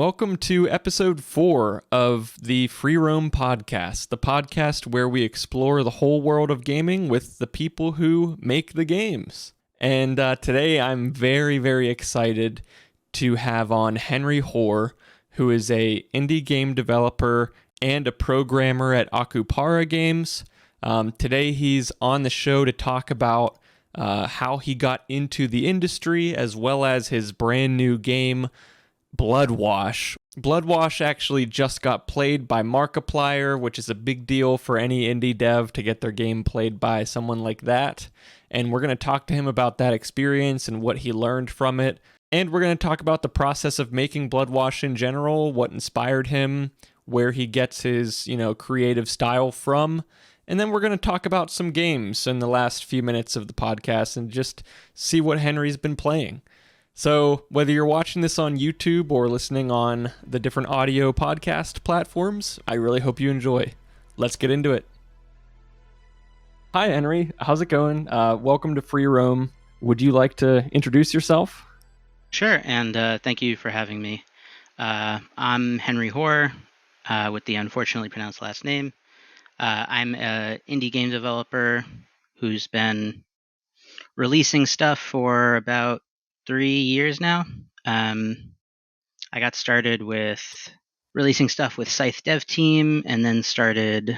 welcome to episode 4 of the Free Roam podcast, the podcast where we explore the whole world of gaming with the people who make the games. And today I'm very, very excited to have on Henry Hoare, who is a indie game developer and a programmer at Akupara Games. Today he's on the show to talk about how he got into the industry, as well as his brand new game, Bloodwash. Bloodwash actually just got played by Markiplier, which is a big deal for any indie dev to get their game played by someone like that. And we're going to talk to him about that experience and what he learned from it. And we're going to talk about the process of making Bloodwash in general, what inspired him, where he gets his, creative style from. And then we're going to talk about some games in the last few minutes of the podcast and just see what Henry's been playing. So whether you're watching this on YouTube or listening on the different audio podcast platforms, I really hope you enjoy. Let's get into it. Hi, Henry. How's it going? Welcome to Free Roam. Would you like to introduce yourself? Sure, and thank you for having me. I'm Henry Hoare, with the unfortunately pronounced last name. I'm an indie game developer who's been releasing stuff for about 3 years now. I got started with releasing stuff with Scythe Dev Team, and then started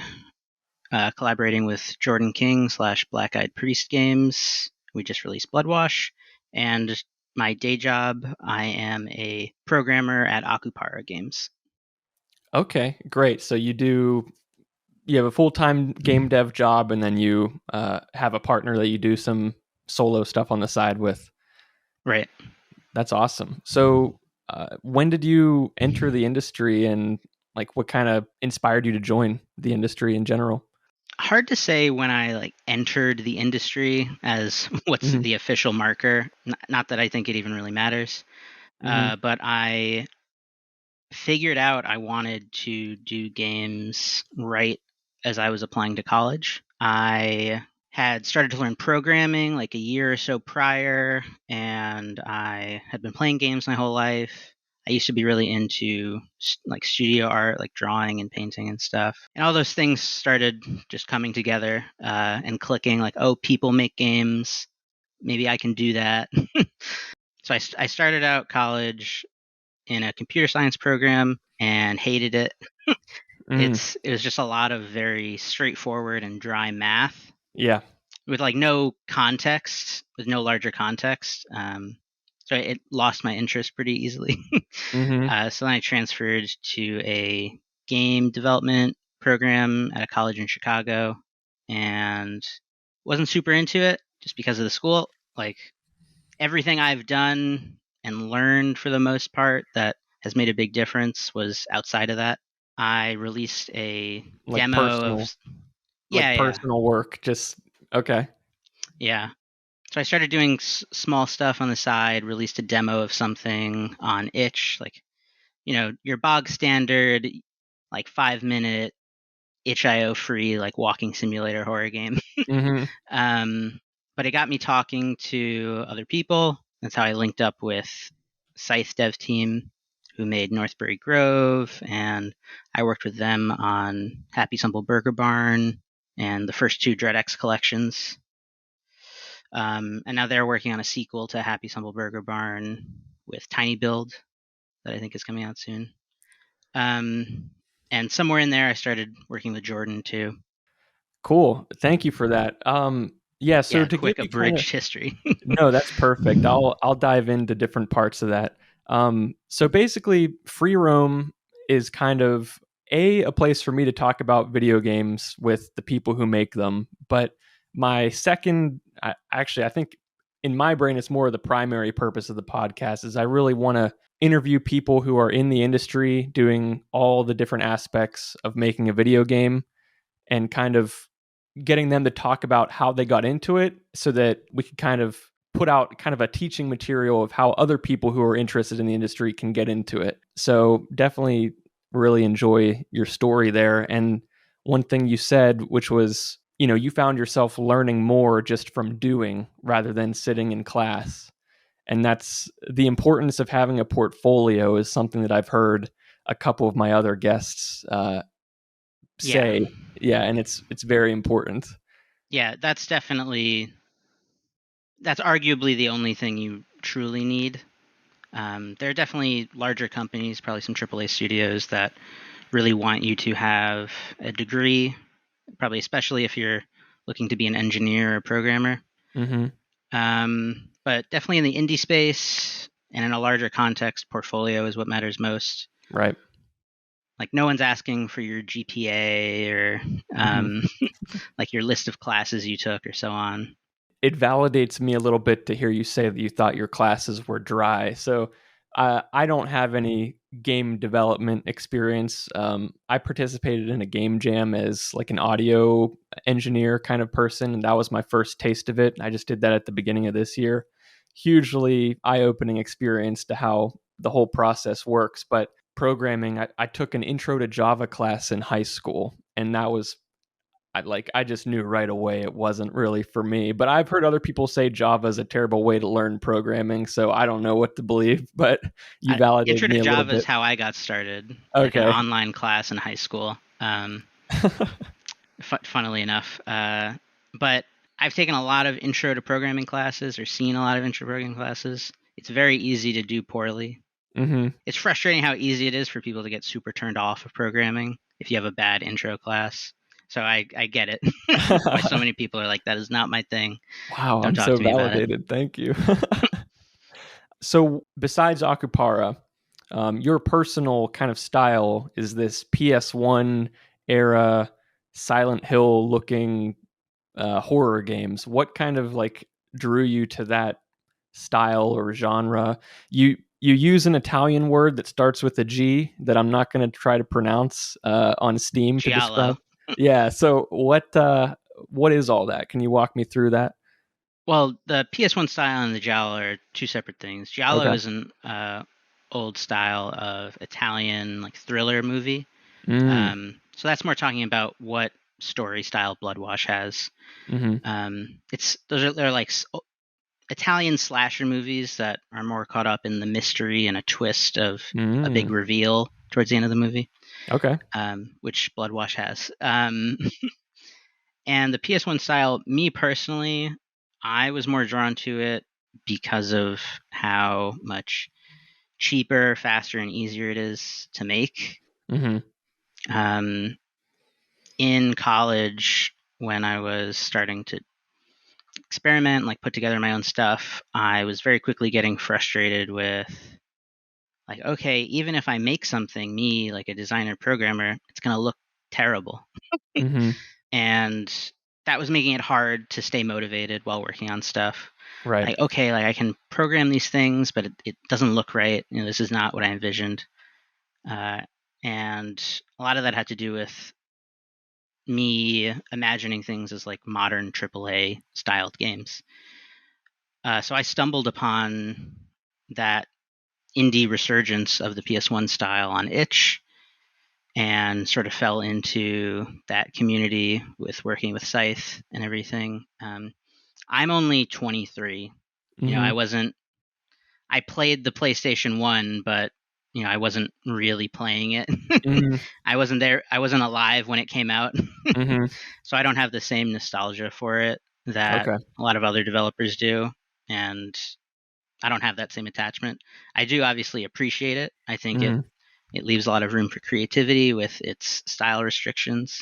collaborating with Jordan King / Black Eyed Priest Games. We just released Bloodwash, and my day job, I am a programmer at Akupara Games. Okay, great. So you have a full-time game dev job, and then you have a partner that you do some solo stuff on the side with. Right. That's awesome. So when did you enter the industry, and what kind of inspired you to join the industry in general? Hard to say when I entered the industry as what's the official marker. Not that I think it even really matters. But I figured out I wanted to do games right as I was applying to college. I had started to learn programming a year or so prior, and I had been playing games my whole life. I used to be really into studio art, drawing and painting and stuff. And all those things started just coming together and clicking, people make games. Maybe I can do that. So I started out college in a computer science program and hated it. It was just a lot of very straightforward and dry math. Yeah. With no context, with no larger context. So it lost my interest pretty easily. So then I transferred to a game development program at a college in Chicago, and wasn't super into it just because of the school. Everything I've done and learned for the most part that has made a big difference was outside of that. I released a demo of personal work. Just okay. Yeah. So I started doing small stuff on the side, released a demo of something on itch, your bog standard, 5-minute itch.io free, walking simulator horror game. But it got me talking to other people. That's how I linked up with Scythe Dev Team, who made Northbury Grove, and I worked with them on Happy Simple Burger Barn and the first 2 DreadX collections. And now they're working on a sequel to Happy Simple Burger Barn with Tiny Build that I think is coming out soon. And somewhere in there, I started working with Jordan too. Cool. Thank you for that. So to quick give abridged history. No, that's perfect. I'll dive into different parts of that. So basically, Free Roam is kind of a place for me to talk about video games with the people who make them. But my second, I think in my brain, it's more of the primary purpose of the podcast is I really want to interview people who are in the industry doing all the different aspects of making a video game, and kind of getting them to talk about how they got into it, so that we could kind of put out kind of a teaching material of how other people who are interested in the industry can get into it. So definitely really enjoy your story there. And one thing you said, which was, you found yourself learning more just from doing rather than sitting in class. And that's the importance of having a portfolio is something that I've heard a couple of my other guests say. Yeah, and it's very important. Yeah, that's arguably the only thing you truly need. There are definitely larger companies, probably some AAA studios, that really want you to have a degree, probably especially if you're looking to be an engineer or programmer. Mm-hmm. But definitely in the indie space and in a larger context, portfolio is what matters most. Right. Like no one's asking for your GPA or like your list of classes you took or so on. It validates me a little bit to hear you say that you thought your classes were dry. So I don't have any game development experience. I participated in a game jam as like an audio engineer kind of person, and that was my first taste of it. I just did that at the beginning of this year. Hugely eye-opening experience to how the whole process works. But programming, I took an intro to Java class in high school, and that was I just knew right away it wasn't really for me. But I've heard other people say Java is a terrible way to learn programming, so I don't know what to believe. But you validated Intro to me a little Java is bit. how I got started, like an Okay. online class in high school. Funnily enough, but I've taken a lot of intro to programming classes or seen a lot of intro programming classes. It's very easy to do poorly. Mm-hmm. It's frustrating how easy it is for people to get super turned off of programming if you have a bad intro class. So I get it. Why so many people are like, that is not my thing. Wow, Don't I'm talk so to me about it. validated. Thank you. So besides Akupara, your personal kind of style is this PS1 era Silent Hill looking horror games. What kind of like drew you to that style or genre? You use an Italian word that starts with a G that I'm not going to try to pronounce on Steam to describe. Giallo. Yeah. So what is all that? Can you walk me through that? Well, the PS1 style and the Giallo are two separate things. Giallo Okay. is an old style of Italian like thriller movie. Mm. So that's more talking about what story style Bloodwash has. Mm-hmm. They're like Italian slasher movies that are more caught up in the mystery and a twist of a big reveal towards the end of the movie. Okay. Which Bloodwash has. And the PS1 style, me personally, I was more drawn to it because of how much cheaper, faster, and easier it is to make. Mm-hmm. In college, when I was starting to experiment, like put together my own stuff, I was very quickly getting frustrated with, like, okay, even if I make something, me, like a designer programmer, it's going to look terrible. Mm-hmm. And that was making it hard to stay motivated while working on stuff. Right. Like, okay, like I can program these things, but it doesn't look right. You know, this is not what I envisioned. And a lot of that had to do with me imagining things as like modern AAA styled games. So I stumbled upon that indie resurgence of the PS1 style on itch and sort of fell into that community with working with Scythe and everything. I'm only 23. You know, Mm-hmm. I played the PlayStation 1, but, you know, I wasn't really playing it. Mm-hmm. I wasn't there. I wasn't alive when it came out. Mm-hmm. So I don't have the same nostalgia for it that Okay. a lot of other developers do. And I don't have that same attachment. I do obviously appreciate it. I think Mm-hmm. it leaves a lot of room for creativity with its style restrictions.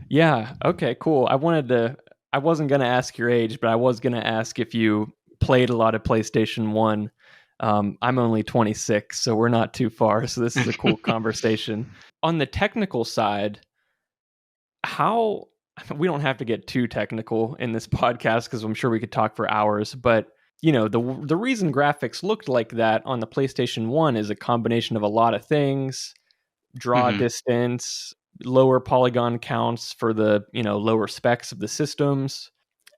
Yeah. Okay, cool. I wasn't going to ask your age, but I was going to ask if you played a lot of PlayStation 1. I'm only 26, so we're not too far. So this is a cool conversation. On the technical side, how we don't have to get too technical in this podcast because I'm sure we could talk for hours, but you know, the reason graphics looked like that on the PlayStation 1 is a combination of a lot of things, draw Mm-hmm. distance, lower polygon counts for the, you know, lower specs of the systems.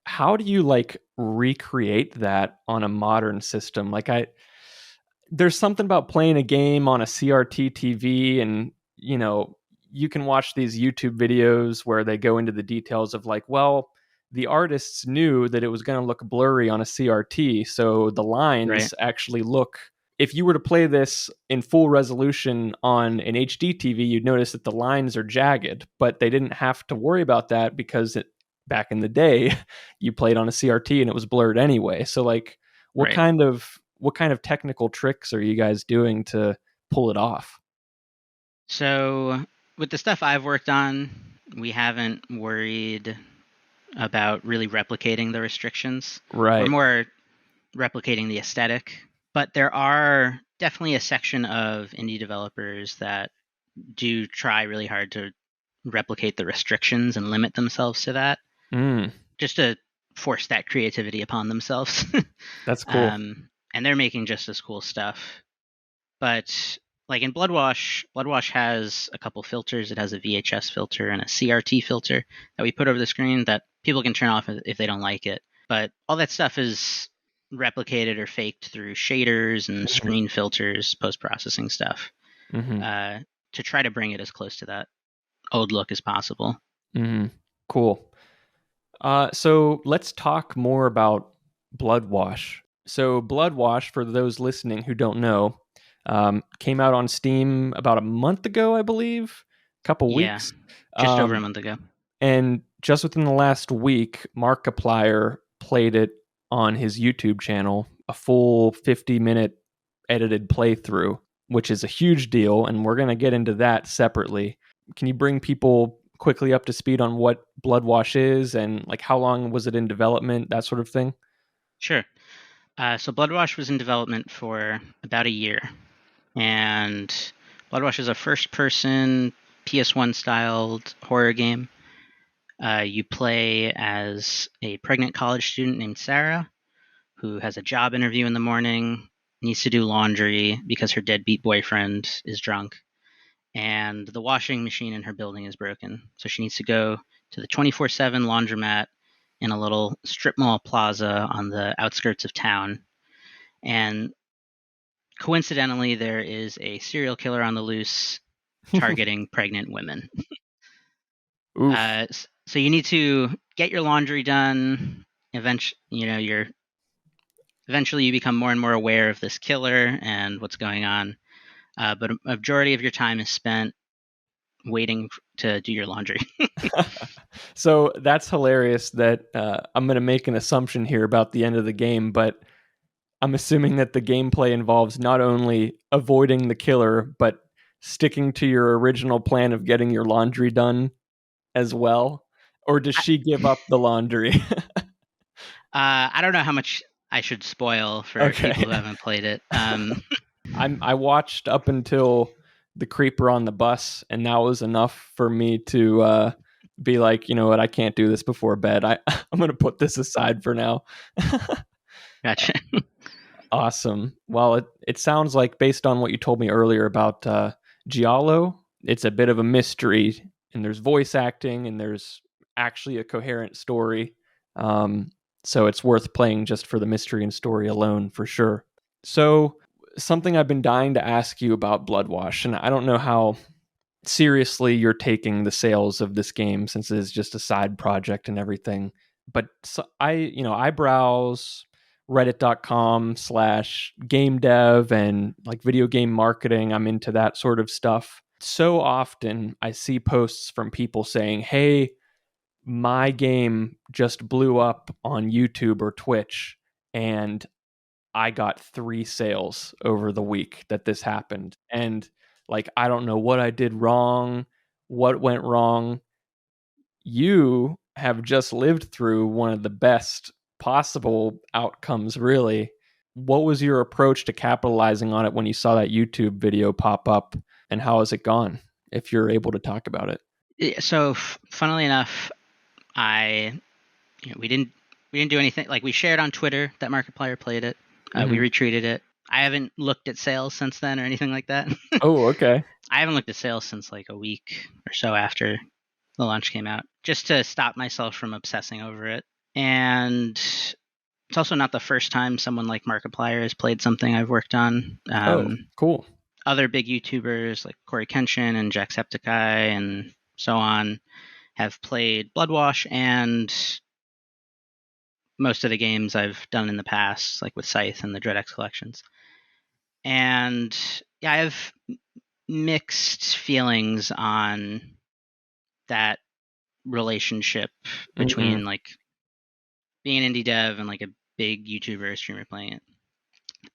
How do you like recreate that on a modern system? There's something about playing a game on a CRT TV and, you know, you can watch these YouTube videos where they go into the details of like, well, the artists knew that it was going to look blurry on a CRT, so the lines Right. actually look. If you were to play this in full resolution on an HD TV, you'd notice that the lines are jagged, but they didn't have to worry about that because back in the day, you played on a CRT and it was blurred anyway. So like, what Right. kind of technical tricks are you guys doing to pull it off? So with the stuff I've worked on, we haven't worried about really replicating the restrictions. We're Right. more replicating the aesthetic. But there are definitely a section of indie developers that do try really hard to replicate the restrictions and limit themselves to that, Mm, just to force that creativity upon themselves. that's cool. And they're making just as cool stuff. But like in Bloodwash has a couple filters. It has a VHS filter and a CRT filter that we put over the screen that people can turn off if they don't like it. But all that stuff is replicated or faked through shaders and Mhm, screen filters, post-processing stuff, mhm, uh, to try to bring it as close to that old look as possible. mhm. Cool. So let's talk more about Bloodwash. So Bloodwash, for those listening who don't know, came out on Steam about a month ago, I believe, a couple Yeah, weeks. just over a Um, month ago. and just within the last week, Markiplier played it on his YouTube channel, a full 50-minute edited playthrough, which is a huge deal. And we're going to get into that separately. Can you bring people quickly up to speed on what Bloodwash is and like how long was it in development, that sort of thing? Sure. So Bloodwash was in development for about a year, and Bloodwash is a first-person PS1 styled horror game. You play as a pregnant college student named Sarah, who has a job interview in the morning, needs to do laundry because her deadbeat boyfriend is drunk, and the washing machine in her building is broken. So she needs to go to the 24/7 laundromat in a little strip mall plaza on the outskirts of town. And coincidentally, there is a serial killer on the loose targeting pregnant women. Oof. So you need to get your laundry done. Eventually, eventually you become more and more aware of this killer and what's going on. But a majority of your time is spent waiting to do your laundry. So that's hilarious that I'm going to make an assumption here about the end of the game, but I'm assuming that the gameplay involves not only avoiding the killer, but sticking to your original plan of getting your laundry done as well. Or does she give up the laundry? I don't know how much I should spoil for Okay. people who haven't played it. I watched up until the creeper on the bus, and that was enough for me to be like, you know what, I can't do this before bed. I'm going to put this aside for now. Gotcha. Awesome. Well, it sounds like, based on what you told me earlier about Giallo, it's a bit of a mystery, and there's voice acting, and there's actually a coherent story. Um, so it's worth playing just for the mystery and story alone, for sure. So, something I've been dying to ask you about Bloodwash, and I don't know how seriously you're taking the sales of this game since it is just a side project and everything. But so I browse reddit.com/game dev and like video game marketing. I'm into that sort of stuff. So often I see posts from people saying, hey, my game just blew up on YouTube or Twitch, and I got 3 sales over the week that this happened. And like, I don't know what I did wrong, what went wrong. You have just lived through one of the best possible outcomes, really. What was your approach to capitalizing on it when you saw that YouTube video pop up, and how has it gone? If you're able to talk about it. Yeah, so, funnily enough, I we didn't do anything. Like, we shared on Twitter that Markiplier played it. We Mhm. retweeted it. I haven't looked at sales since then or anything like that. Oh, okay. I haven't looked at sales since like a week or so after the launch came out, just to stop myself from obsessing over it. And it's also not the first time someone like Markiplier has played something I've worked on. Oh, cool. Other big YouTubers like Corey Kenshin and Jacksepticeye and so on have played Bloodwash, and most of the games I've done in the past, like with Scythe and the Dread X collections. And yeah, I have mixed feelings on that relationship between like being an indie dev and like a big YouTuber or streamer playing it.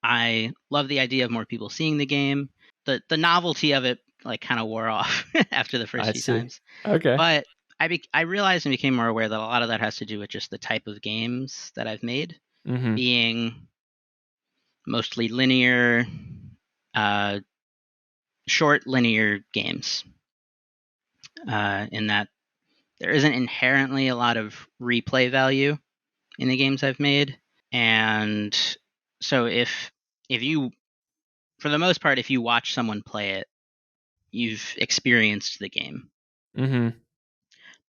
I love the idea of more people seeing the game. The novelty of it like kind of wore off after the first I few see. times. Okay. But I realized and became more aware that a lot of that has to do with just the type of games that I've made, being mostly linear, short linear games. In that there isn't inherently a lot of replay value in the games I've made, and so if you, for the most part, if you watch someone play it, you've experienced the game.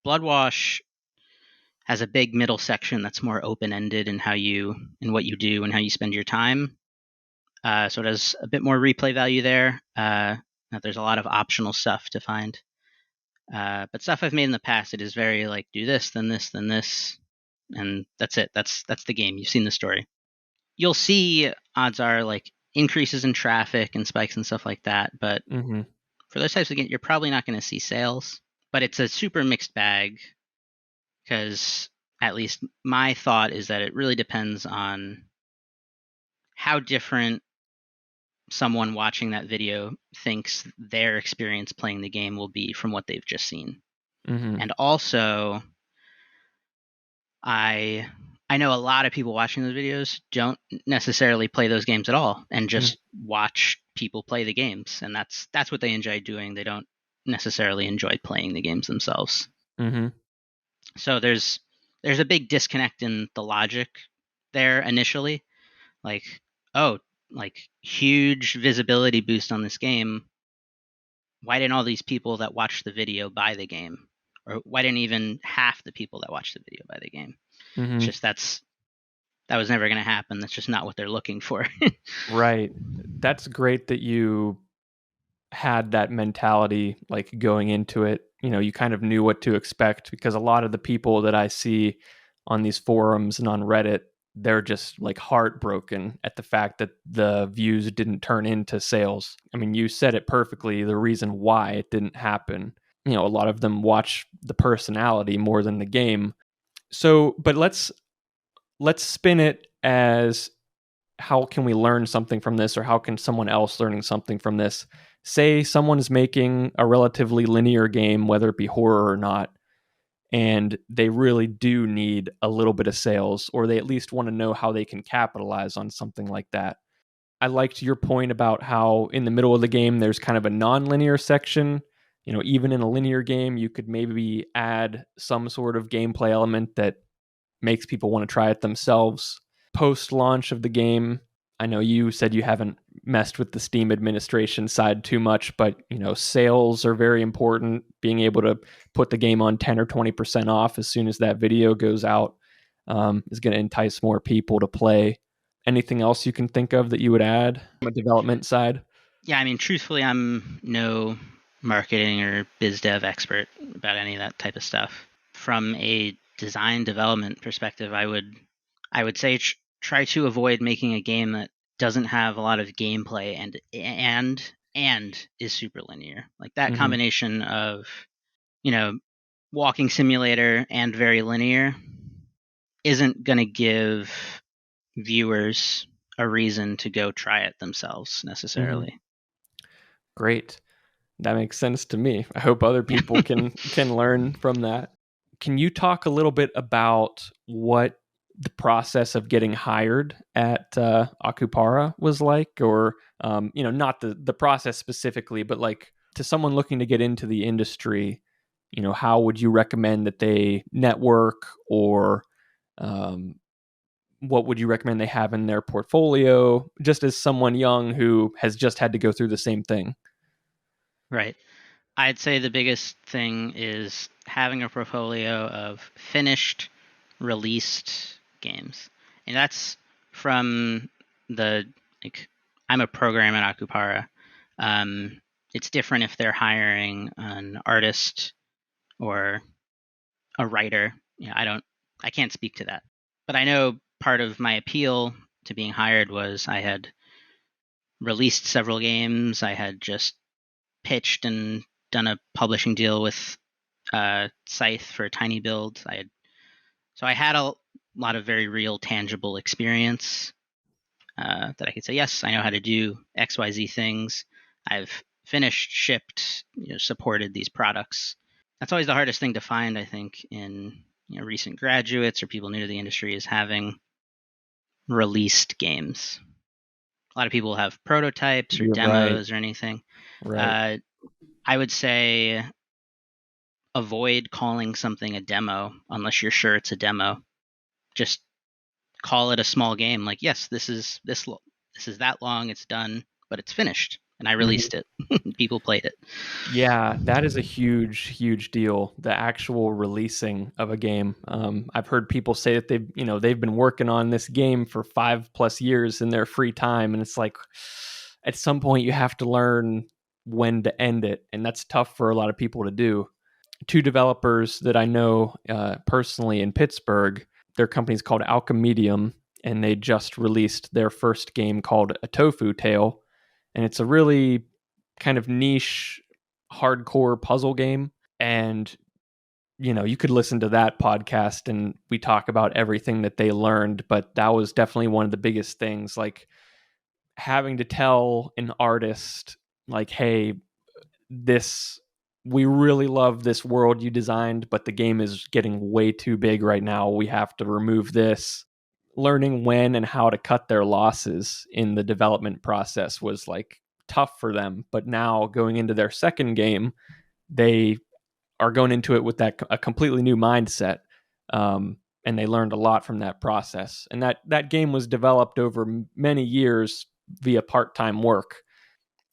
Bloodwash has a big middle section that's more open-ended in how you and what you do and how you spend your time. So it has a bit more replay value there. There's a lot of optional stuff to find. But stuff I've made in the past, it is very like do this, then this, then this, and that's it. That's the game. You've seen the story. You'll see, odds are, like increases in traffic and spikes and stuff like that. But for those types of games, you're probably not going to see sales. But it's a super mixed bag because at least my thought is that it really depends on how different someone watching that video thinks their experience playing the game will be from what they've just seen. And also, I know a lot of people watching those videos don't necessarily play those games at all and just watch people play the games, and that's what they enjoy doing. They don't necessarily enjoy playing the games themselves. So there's a big disconnect in the logic there initially. Like, oh, like huge visibility boost on this game. Why didn't all these people that watched the video buy the game? Or why didn't even half the people that watched the video buy the game? It's just that was never going to happen. That's just not what they're looking for. Right. That's great that you had that mentality like going into it. You kind of knew what to expect, because a lot of the people that I see on these forums and on Reddit, they're just like heartbroken at the fact that the views didn't turn into sales. I mean, you said it perfectly, the reason why it didn't happen. A lot of them watch the personality more than the game. So, but let's spin it as, how can we learn something from this, or how can someone else learning something from this? Say someone's making a relatively linear game, whether it be horror or not, and they really do need a little bit of sales, or they at least want to know how they can capitalize on something like that. I liked your point about how in the middle of the game there's kind of a non-linear section. Even in a linear game, you could maybe add some sort of gameplay element that makes people want to try it themselves. Post-launch of the game, I know you said you haven't messed with the Steam administration side too much, but sales are very important. Being able to put the game on 10 or 20% off as soon as that video goes out is going to entice more people to play. Anything else you can think of that you would add from a development side? Yeah, I mean, truthfully, I'm no marketing or biz dev expert about any of that type of stuff. From a design development perspective, I would say try to avoid making a game that doesn't have a lot of gameplay and is super linear. Like that combination of, walking simulator and very linear isn't going to give viewers a reason to go try it themselves necessarily. Great. That makes sense to me. I hope other people can learn from that. Can you talk a little bit about what the process of getting hired at Akupara was like, or not the process specifically, but like to someone looking to get into the industry, how would you recommend that they network, or what would you recommend they have in their portfolio, just as someone young who has just had to go through the same thing? Right. I'd say the biggest thing is having a portfolio of finished, released games. And that's from the, like, I'm a programmer at Akupara. It's different if they're hiring an artist or a writer. I can't speak to that. But I know part of my appeal to being hired was I had released several games. I had just pitched and done a publishing deal with Scythe for Tiny Build. So I had a lot of very real, tangible experience that I could say, yes, I know how to do XYZ things. I've finished, shipped, supported these products. That's always the hardest thing to find, I think, in recent graduates or people new to the industry, is having released games. A lot of people have prototypes or You're right. demos or anything. Right. I would say avoid calling something a demo unless you're sure it's a demo. Just call it a small game. Like, yes, this is that long, it's done, but it's finished, and I released it. People played it. Yeah, that is a huge deal. The actual releasing of a game. I've heard people say that they've been working on this game for 5+ years in their free time, and it's like at some point you have to learn when to end it, and that's tough for a lot of people to do. Two developers that I know personally in Pittsburgh, their company's called Alchemedium, and they just released their first game called A Tofu Tale, and it's a really kind of niche hardcore puzzle game. And you could listen to that podcast and we talk about everything that they learned, but that was definitely one of the biggest things, like having to tell an artist, like, hey, this we really love this world you designed, but the game is getting way too big right now, we have to remove this. Learning when and how to cut their losses in the development process was like tough for them. But now going into their second game, they are going into it with a completely new mindset, and they learned a lot from that process. And that game was developed over many years via part-time work,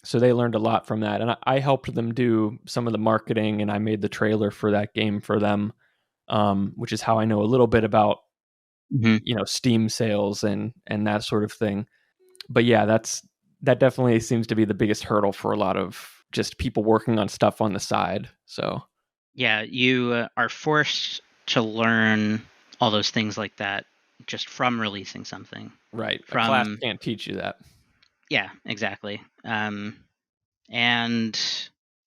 so they learned a lot from that. And I helped them do some of the marketing, and I made the trailer for that game for them, which is how I know a little bit about Steam sales and that sort of thing. But yeah, that definitely seems to be the biggest hurdle for a lot of just people working on stuff on the side. So yeah, you are forced to learn all those things like that just from releasing something. right, a class From can't teach you that. Yeah, exactly. And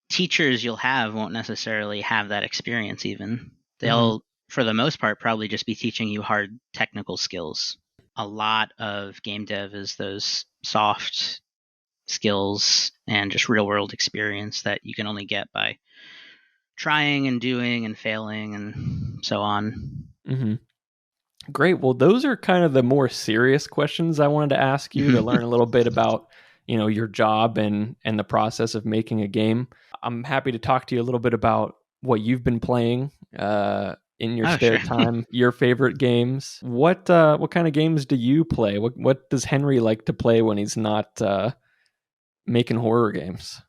teachers you'll have won't necessarily have that experience. Even they'll, for the most part, probably just be teaching you hard technical skills. A lot of game dev is those soft skills and just real world experience that you can only get by trying and doing and failing and so on. Mm-hmm. Great. Well, those are kind of the more serious questions I wanted to ask you to learn a little bit about, your job and the process of making a game. I'm happy to talk to you a little bit about what you've been playing in your spare time, your favorite games. What kind of games do you play? What does Henry like to play when he's not making horror games?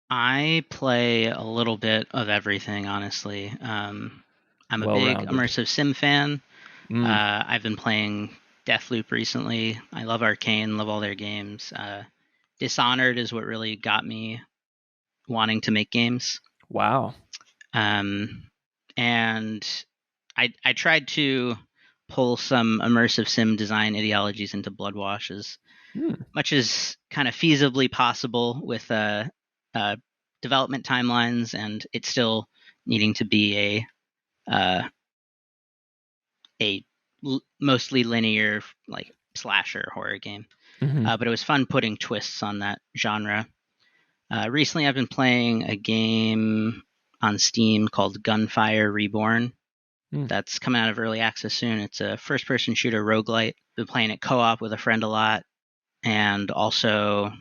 I play a little bit of everything, honestly. I'm a big Well-rounded. immersive sim fan. I've been playing Deathloop recently. I love Arcane, love all their games. Dishonored is what really got me wanting to make games. Wow. And I tried to pull some immersive sim design ideologies into Bloodwash as much as kind of feasibly possible with development timelines, and it's still needing to be a mostly linear, like, slasher horror game. But it was fun putting twists on that genre. Recently, I've been playing a game on Steam called Gunfire Reborn. That's coming out of early access soon. It's a first-person shooter roguelite. Been playing it co-op with a friend a lot, and also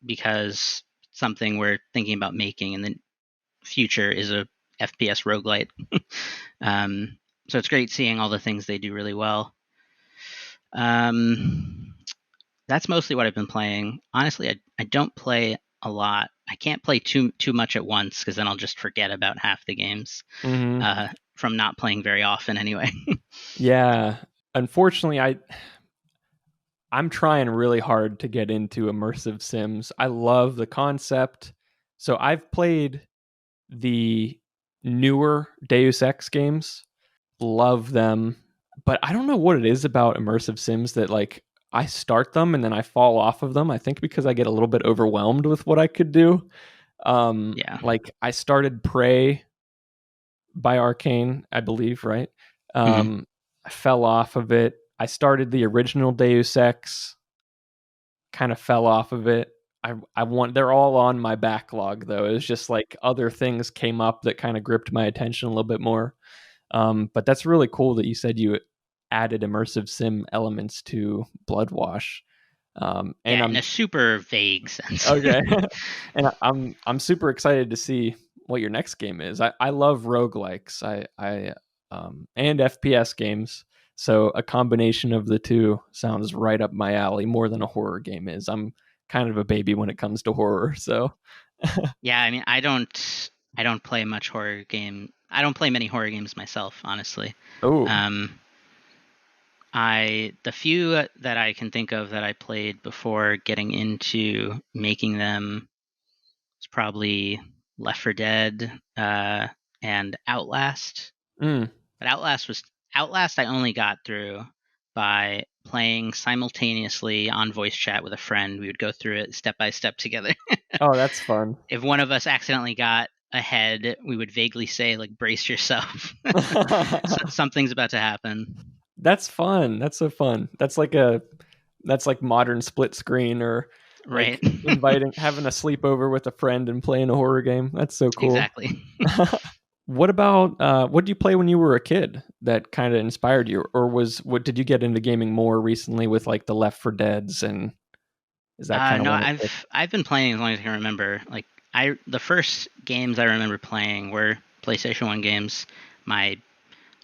because something we're thinking about making in the future is a FPS roguelite. So it's great seeing all the things they do really well. That's mostly what I've been playing. Honestly, I don't play a lot. I can't play too much at once because then I'll just forget about half the games from not playing very often anyway. Yeah. Unfortunately, I'm trying really hard to get into immersive sims. I love the concept. So I've played the newer Deus Ex games, love them, but I don't know what it is about immersive sims that like I start them and then I fall off of them. I think because I get a little bit overwhelmed with what I could do. Yeah. Like I started Prey by Arcane, I believe, right? Mhm. I fell off of it. I started the original Deus Ex, kind of fell off of it. I want they're all on my backlog though. It was just like other things came up that kind of gripped my attention a little bit more. But that's really cool that you said you added immersive sim elements to Bloodwash. And Yeah, in I'm a super vague sense. okay. And I'm super excited to see what your next game is. I love roguelikes. I and FPS games. So a combination of the two sounds right up my alley more than a horror game is. I'm kind of a baby when it comes to horror. So Yeah, I mean, I don't play much horror game. I don't play many horror games myself, honestly. oh. Um, the few that I can think of that I played before getting into making them is probably Left 4 Dead and Outlast. Mm. But Outlast I only got through by playing simultaneously on voice chat with a friend. We would go through it step by step together. Oh, that's fun. If one of us accidentally got ahead, we would vaguely say like brace yourself. Something's about to happen. That's fun. That's so fun. That's like modern split screen or Right. like having a sleepover with a friend and playing a horror game. That's so cool. Exactly. What about what did you play when you were a kid that kind of inspired you, or what did you get into gaming more recently with like the Left 4 Deads, and is that kind of No, when it I've been playing as long as I can remember. Like the first games I remember playing were PlayStation 1 games. My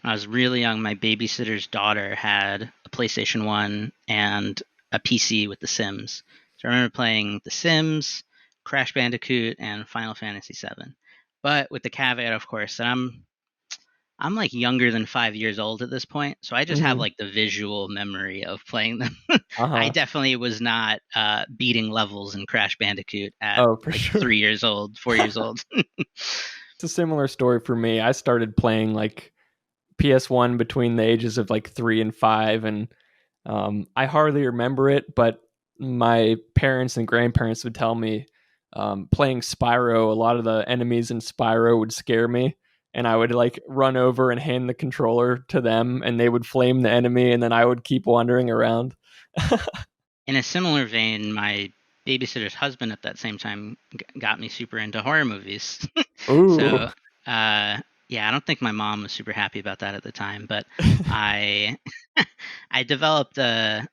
When I was really young, my babysitter's daughter had a PlayStation 1 and a PC with The Sims. So I remember playing The Sims, Crash Bandicoot, and Final Fantasy VII. But with the caveat, of course, that I'm like younger than 5 years old at this point, so I just have Mm-hmm. like the visual memory of playing them. I Uh-huh. definitely was not beating levels in Crash Bandicoot at Oh, for like sure. 3 years old, 4 years old. It's a similar story for me. I started playing like PS1 between the ages of like 3 and 5, and I hardly remember it, but my parents and grandparents would tell me playing Spyro, a lot of the enemies in Spyro would scare me. And I would like run over and hand the controller to them, and they would flame the enemy, and then I would keep wandering around. In a similar vein, my babysitter's husband at that same time got me super into horror movies. Ooh. So, yeah, I don't think my mom was super happy about that at the time, but I I developed a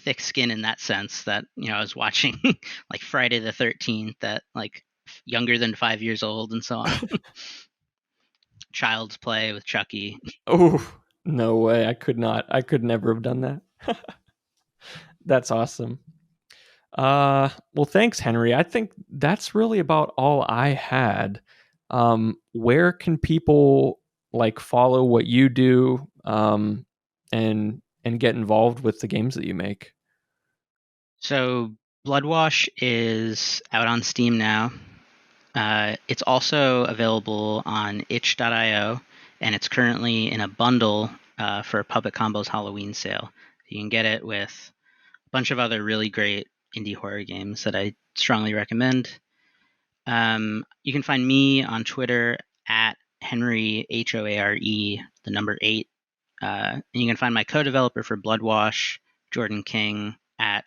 thick skin in that sense that I was watching like Friday the 13th at like younger than 5 years old and so on. Child's Play with Chucky. Oh, no way. I could not. I could never have done that. That's awesome. Well, thanks, Henry. I think that's really about all I had. Where can people like follow what you do, and get involved with the games that you make? So Bloodwash is out on Steam now. It's also available on itch.io, and it's currently in a bundle for Public Combo's Halloween sale. You can get it with a bunch of other really great indie horror games that I strongly recommend. You can find me on Twitter at Henry Hoare, the number 8. And you can find my co-developer for Bloodwash, Jordan King, at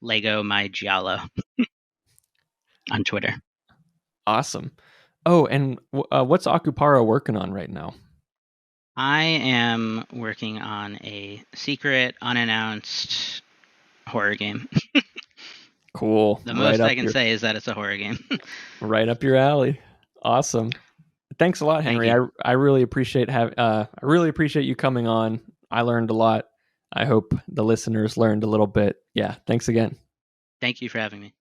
Lego My Giallo on Twitter. Awesome. Oh, and what's Akupara working on right now? I am working on a secret, unannounced horror game. Cool. The most I can say is that it's a horror game. Right up your alley. Awesome. Thanks a lot, Thank Henry. you. I really appreciate I really appreciate you coming on. I learned a lot. I hope the listeners learned a little bit. Yeah, thanks again. Thank you for having me.